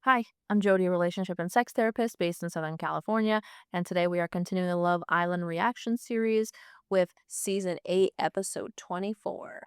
Hi, I'm Jodie, a relationship and sex therapist based in Southern California, and today we are continuing the Love Island reaction series with season 8, episode 24.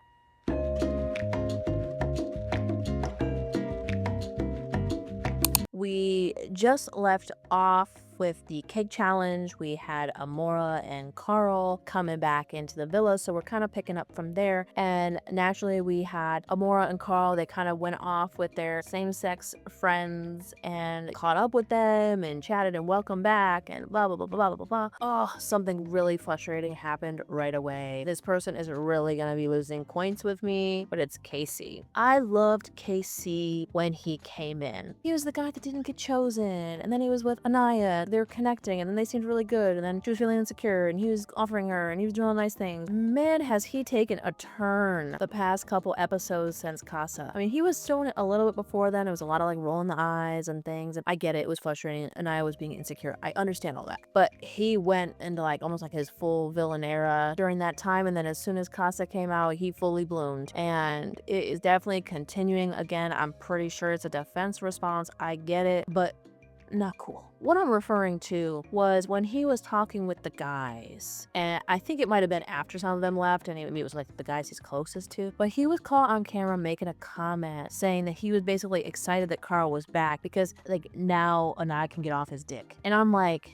We just left off with the cake challenge. We had Amora and Carl coming back into the villa, so we're kind of picking up from there. And naturally, we had Amora and Carl. They kind of went off with their same-sex friends and caught up with them and chatted and welcome back and blah blah blah blah blah blah. Oh, something really frustrating happened right away. This person is really gonna be losing points with me, but it's Casey. I loved Casey when he came in. He was the guy that didn't get chosen, and then he was with Anaya. They were connecting, and then they seemed really good, and then she was feeling insecure, and he was offering her, and he was doing all nice things. Man, has he taken a turn the past couple episodes since Kasa. I mean, he was showing it a little bit before then. It was a lot of like rolling the eyes and things, and I get it. It was frustrating, and I was being insecure. I understand all that. But he went into like almost like his full villain era during that time, and then as soon as Kasa came out, he fully bloomed. And it is definitely continuing again. I'm pretty sure it's a defense response. I get it, but not cool. What I'm referring to was when he was talking with the guys, and I think it might have been after some of them left, and it was like the guys he's closest to, but he was caught on camera making a comment saying that he was basically excited that Carl was back because like now Anaya can get off his dick. And I'm like,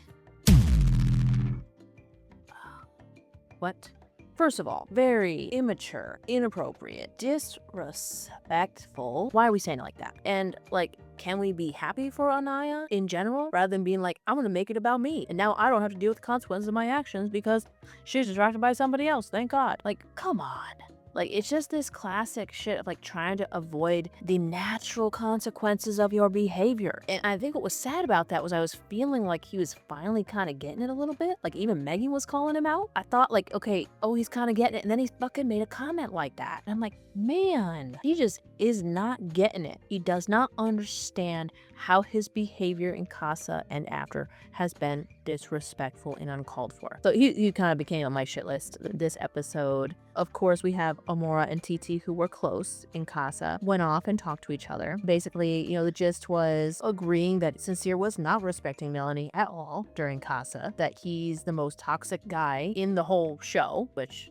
what? First of all, very immature, inappropriate, disrespectful. Why are we saying it like that? And like, can we be happy for Anaya in general rather than being like, I'm gonna make it about me, and now I don't have to deal with the consequences of my actions because she's distracted by somebody else, thank God. Like, come on. Like, it's just this classic shit of like trying to avoid the natural consequences of your behavior. And I think what was sad about that was I was feeling like he was finally kind of getting it a little bit. Like, even Megan was calling him out. I thought like, okay, oh, he's kind of getting it. And then he fucking made a comment like that. And I'm like, man, he just is not getting it. He does not understand how his behavior in Casa and after has been disrespectful and uncalled for. So he kind of became on my shit list this episode. Of course, we have Amora and TT, who were close in Casa, went off and talked to each other. Basically, the gist was agreeing that Sincere was not respecting Melanie at all during Casa, that he's the most toxic guy in the whole show, which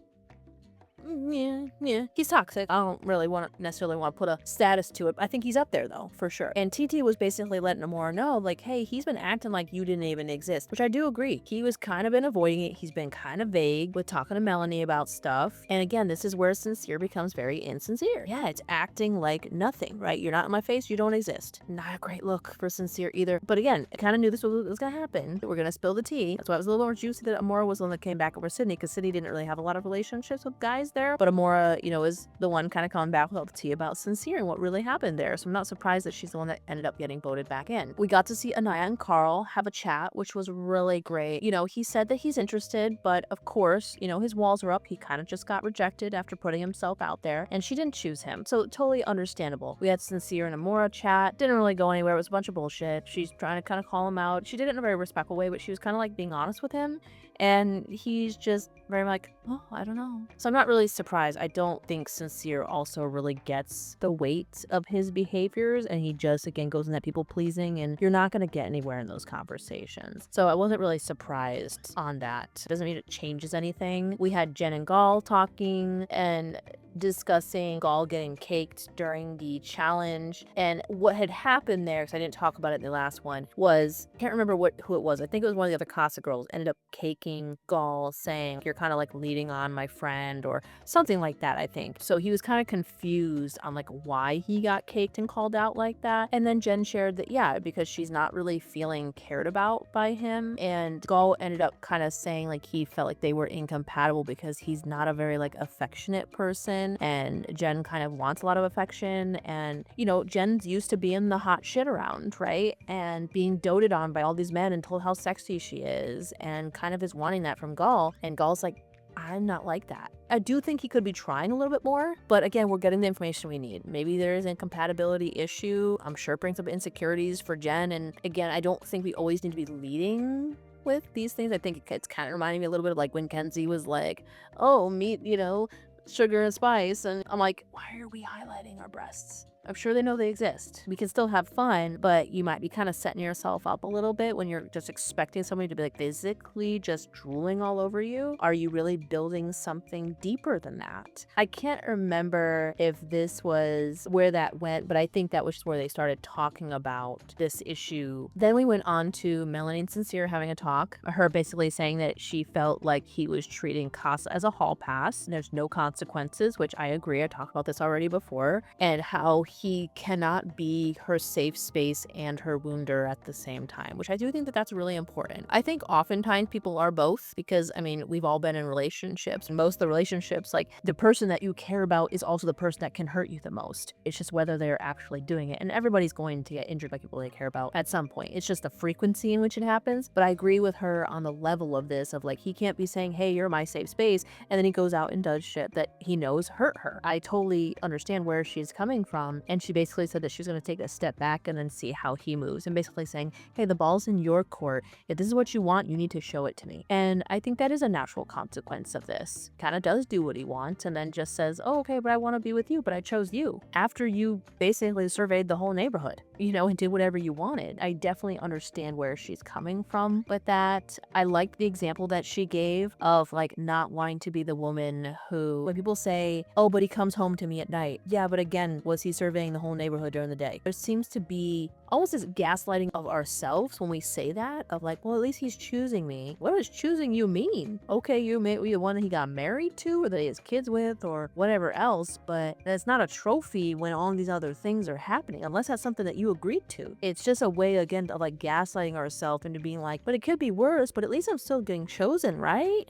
yeah, he's toxic. I don't really necessarily want to put a status to it. I think he's up there though, for sure. And TT was basically letting Amora know, like, hey, he's been acting like you didn't even exist, which I do agree. He was kind of been avoiding it. He's been kind of vague with talking to Melanie about stuff. And again, this is where Sincere becomes very insincere. Yeah, it's acting like nothing, right? You're not in my face, you don't exist. Not a great look for Sincere either. But again, I kind of knew this was gonna happen. We're gonna spill the tea. That's why it was a little more juicy that Amora was the one that came back over Sydney, because Sydney didn't really have a lot of relationships with guys there. But Amora, is the one kind of coming back with all the tea about Sincere and what really happened there. So I'm not surprised that she's the one that ended up getting voted back in. We got to see Anaya and Carl have a chat, which was really great. He said that he's interested, but of course, his walls are up. He kind of just got rejected after putting himself out there, and she didn't choose him. So totally understandable. We had Sincere and Amora chat. Didn't really go anywhere. It was a bunch of bullshit. She's trying to kind of call him out. She did it in a very respectful way, but she was kind of like being honest with him. And he's just very like, oh, I don't know. So I'm not really surprised. I don't think Sincere also really gets the weight of his behaviors, and he just, again, goes in that people pleasing, and you're not going to get anywhere in those conversations. So I wasn't really surprised on that. Doesn't mean it changes anything. We had Jen and Gall talking and discussing Gall getting caked during the challenge, and what had happened there, because I didn't talk about it in the last one, was, I can't remember who it was. I think it was one of the other Casa girls ended up caking Gall, saying, you're kind of like leading on my friend, or something like that, I think. So he was kind of confused on like why he got caked and called out like that. And then Jen shared that, yeah, because she's not really feeling cared about by him. And Gall ended up kind of saying like he felt like they were incompatible because he's not a very like affectionate person, and Jen kind of wants a lot of affection. And Jen's used to being the hot shit around, right? And being doted on by all these men and told how sexy she is, and kind of is wanting that from Gall. And Gall's like, I'm not like that. I do think he could be trying a little bit more, but again, we're getting the information we need. Maybe there is an incompatibility issue. I'm sure it brings up insecurities for Jen. And again, I don't think we always need to be leading with these things. I think it's kind of reminding me a little bit of like when Kenzie was like, oh, meet, sugar and spice. And I'm like, why are we highlighting our breasts? I'm sure they know they exist. We can still have fun, but you might be kind of setting yourself up a little bit when you're just expecting somebody to be like physically just drooling all over you. Are you really building something deeper than that? I can't remember if this was where that went, but I think that was just where they started talking about this issue. Then we went on to Melanie and Sincere having a talk. Her basically saying that she felt like he was treating Kasa as a hall pass. And there's no consequences, which I agree. I talked about this already before. And how he cannot be her safe space and her wounder at the same time, which I do think that that's really important. I think oftentimes people are both because, I mean, we've all been in relationships. And most of the relationships, like the person that you care about is also the person that can hurt you the most. It's just whether they're actually doing it. And everybody's going to get injured by people they care about at some point. It's just the frequency in which it happens. But I agree with her on the level of this, of like, he can't be saying, hey, you're my safe space, and then he goes out and does shit that he knows hurt her. I totally understand where she's coming from. And she basically said that she's going to take a step back and then see how he moves, and basically saying, hey, the ball's in your court. If this is what you want, you need to show it to me. And I think that is a natural consequence of this. Kind of does do what he wants and then just says, oh, okay, but I want to be with you, but I chose you. After you basically surveyed the whole neighborhood, you know, and did whatever you wanted. I definitely understand where she's coming from with that. I liked the example that she gave of like not wanting to be the woman who, when people say, oh, but he comes home to me at night. Yeah, but again, was he surveying the whole neighborhood during the day? There seems to be almost this gaslighting of ourselves when we say that, of like, well, at least he's choosing me. What does choosing you mean? Okay, you may be the one that he got married to or that he has kids with or whatever else, but that's not a trophy when all these other things are happening, unless that's something that you agreed to. It's just a way, again, of like gaslighting ourselves into being like, but it could be worse, but at least I'm still getting chosen, right?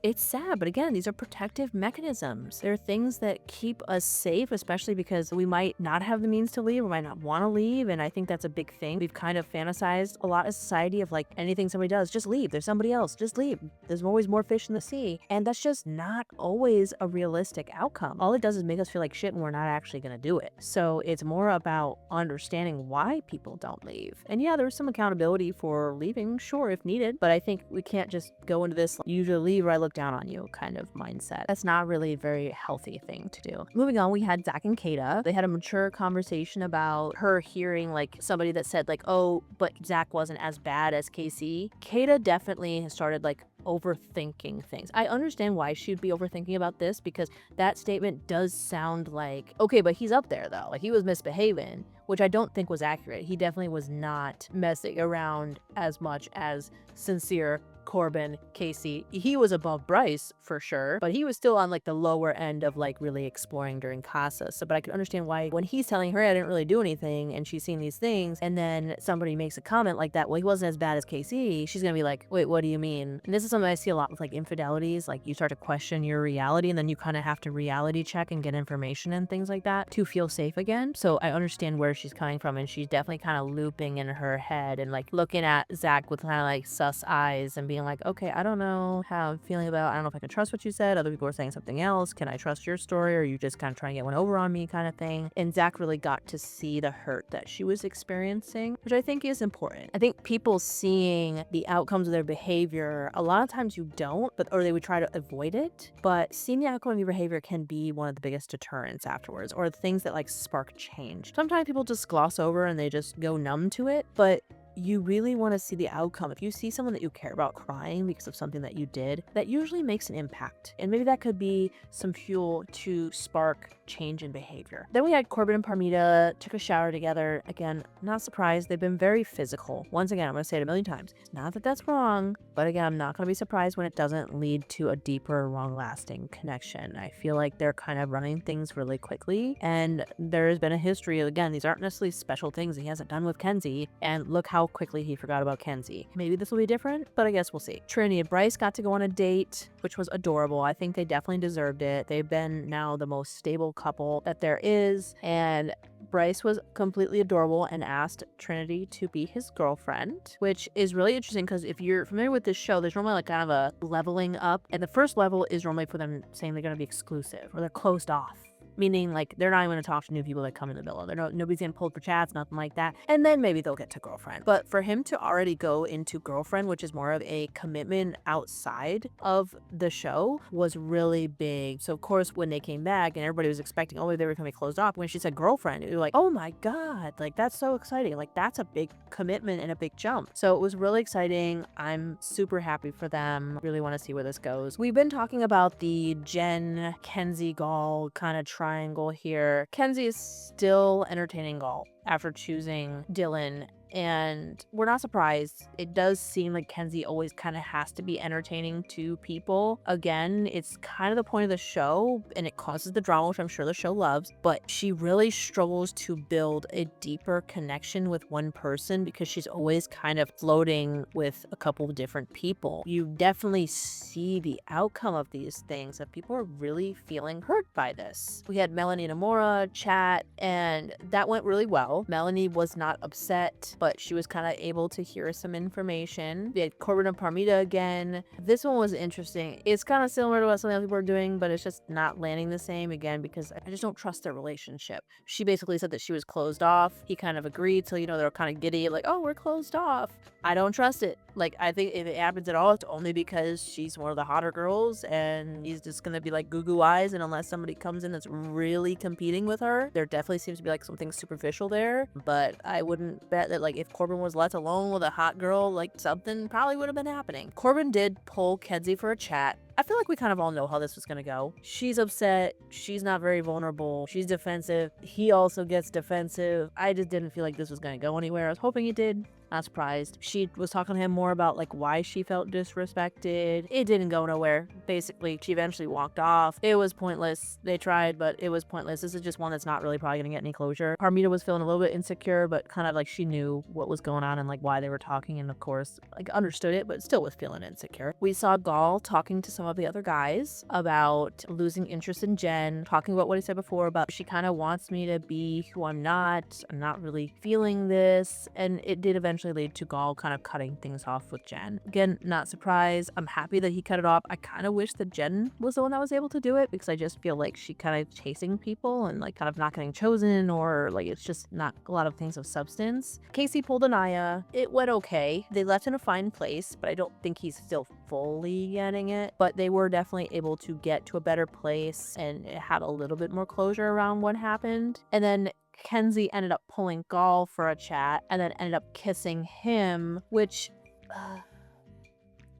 It's sad, but again, these are protective mechanisms. They're things that keep us safe, especially because we might not have the means to leave, we might not want to leave, and I think that's a big thing. We've kind of fantasized a lot as society of like, anything somebody does, just leave. There's somebody else, just leave. There's always more fish in the sea, and that's just not always a realistic outcome. All it does is make us feel like shit and we're not actually going to do it. So it's more about understanding why people don't leave. And yeah, there's some accountability for leaving, sure, if needed, but I think we can't just go into this, you either leave or I look down on you kind of mindset. That's not really a very healthy thing to do. Moving on, we had Zach and Kada. They had a mature conversation about her hearing like somebody that said like, oh, but Zach wasn't as bad as KC. Kada definitely has started like overthinking things. I understand why she'd be overthinking about this, because that statement does sound like, okay, but he's up there though. Like he was misbehaving, which I don't think was accurate. He definitely was not messing around as much as Sincere, Corbin, Casey. He was above Bryce for sure, but he was still on like the lower end of like really exploring during Kasa. So, but I could understand why when he's telling her I didn't really do anything and she's seeing these things, and then somebody makes a comment like that, well, he wasn't as bad as KC, she's gonna be like, wait, what do you mean? And this is something I see a lot with like infidelities. Like you start to question your reality, and then you kind of have to reality check and get information and things like that to feel safe again. So I understand where she's coming from, and she's definitely kind of looping in her head and like looking at Zach with kind of like sus eyes and being like, okay, I don't know how I'm feeling about, I don't know if I can trust what you said. Other people are saying something else. Can I trust your story? Or are you just kind of trying to get one over on me kind of thing? And Zach really got to see the hurt that she was experiencing, which I think is important. I think people seeing the outcomes of their behavior, a lot of times you don't, or they would try to avoid it. But seeing the outcome of your behavior can be one of the biggest deterrents afterwards, or things that like spark change. Sometimes people just gloss over and they just go numb to it, but you really want to see the outcome. If you see someone that you care about crying because of something that you did, that usually makes an impact. And maybe that could be some fuel to spark change in behavior. Then we had Corbin and Parmita took a shower together. Again, not surprised. They've been very physical. Once again, I'm going to say it a million times. Not that that's wrong, but again, I'm not going to be surprised when it doesn't lead to a deeper, long-lasting connection. I feel like they're kind of running things really quickly, and there's been a history of, again, these aren't necessarily special things he hasn't done with Kenzie, and look how quickly he forgot about Kenzie. Maybe this will be different, but I guess we'll see. Trinity and Bryce got to go on a date, which was adorable. I think they definitely deserved it. They've been now the most stable couple that there is, and Bryce was completely adorable and asked Trinity to be his girlfriend, which is really interesting because if you're familiar with this show, there's normally like kind of a leveling up, and the first level is normally for them saying they're going to be exclusive or they're closed off. meaning like they're not even going to talk to new people that come in the villa. Nobody's getting pulled for chats, nothing like that. And then maybe they'll get to girlfriend. But for him to already go into girlfriend, which is more of a commitment outside of the show, was really big. So of course, when they came back and everybody was expecting, oh, they were going to be closed off, when she said girlfriend, you're like, oh my God, like that's so exciting. Like that's a big commitment and a big jump. So it was really exciting. I'm super happy for them. Really want to see where this goes. We've been talking about the Jen, Kenzie, Gall kind of triangle here. Kenzie is still entertaining Gall after choosing Dylan, and we're not surprised. It does seem like Kenzie always kind of has to be entertaining to people. Again, it's kind of the point of the show, and it causes the drama, which I'm sure the show loves, but she really struggles to build a deeper connection with one person because she's always kind of floating with a couple of different people. You definitely see the outcome of these things, that people are really feeling hurt by this. We had Melanie and Amora chat, and that went really well. Melanie was not upset, but she was kind of able to hear some information. We had Corbin and Parmita again. This one was interesting. It's kind of similar to what some other people are doing, but it's just not landing the same again because I just don't trust their relationship. She basically said that she was closed off. He kind of agreed, so they're kind of giddy, like, oh, we're closed off. I don't trust it. Like, I think if it happens at all, it's only because she's one of the hotter girls and he's just gonna be like goo eyes, and unless somebody comes in that's really competing with her, there definitely seems to be like something superficial there. But I wouldn't bet that like if Corbin was left alone with a hot girl, like something probably would have been happening. Corbin did pull Kenzie for a chat. I feel like we kind of all know how this was gonna go. She's upset. She's not very vulnerable. She's defensive. He also gets defensive. I just didn't feel like this was gonna go anywhere. I was hoping it did. Not surprised. She was talking to him more about like why she felt disrespected. It didn't go nowhere. Basically, she eventually walked off. It was pointless. They tried, but it was pointless. This is just one that's not really probably gonna get any closure. Parmita was feeling a little bit insecure, but kind of like she knew what was going on and like why they were talking, and of course like understood it, but still was feeling insecure. We saw Gall talking to some of the other guys about losing interest in Jen, talking about what he said before about she kind of wants me to be who I'm not really feeling this, and it did eventually lead to Gall kind of cutting things off with Jen. Again, not surprised. I'm happy that he cut it off. I kind of wish that Jen was the one that was able to do it because I just feel like she kind of chasing people and like kind of not getting chosen, or like it's just not a lot of things of substance. Casey pulled Anaya. It went okay. They left in a fine place, but I don't think he's still fully getting it. But they were definitely able to get to a better place, and it had a little bit more closure around what happened. And then Kenzie ended up pulling Gall for a chat and then ended up kissing him, which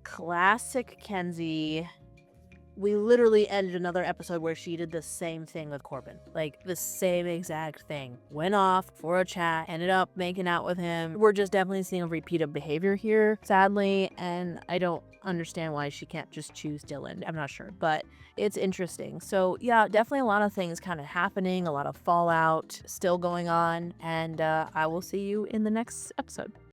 classic Kenzie. We literally ended another episode where she did the same thing with Corbin. Like, the same exact thing. Went off for a chat, ended up making out with him. We're just definitely seeing a repeat of behavior here, sadly, and I don't understand why she can't just choose Dylan. I'm not sure, but it's interesting. So yeah, definitely a lot of things kind of happening, a lot of fallout still going on, and I will see you in the next episode.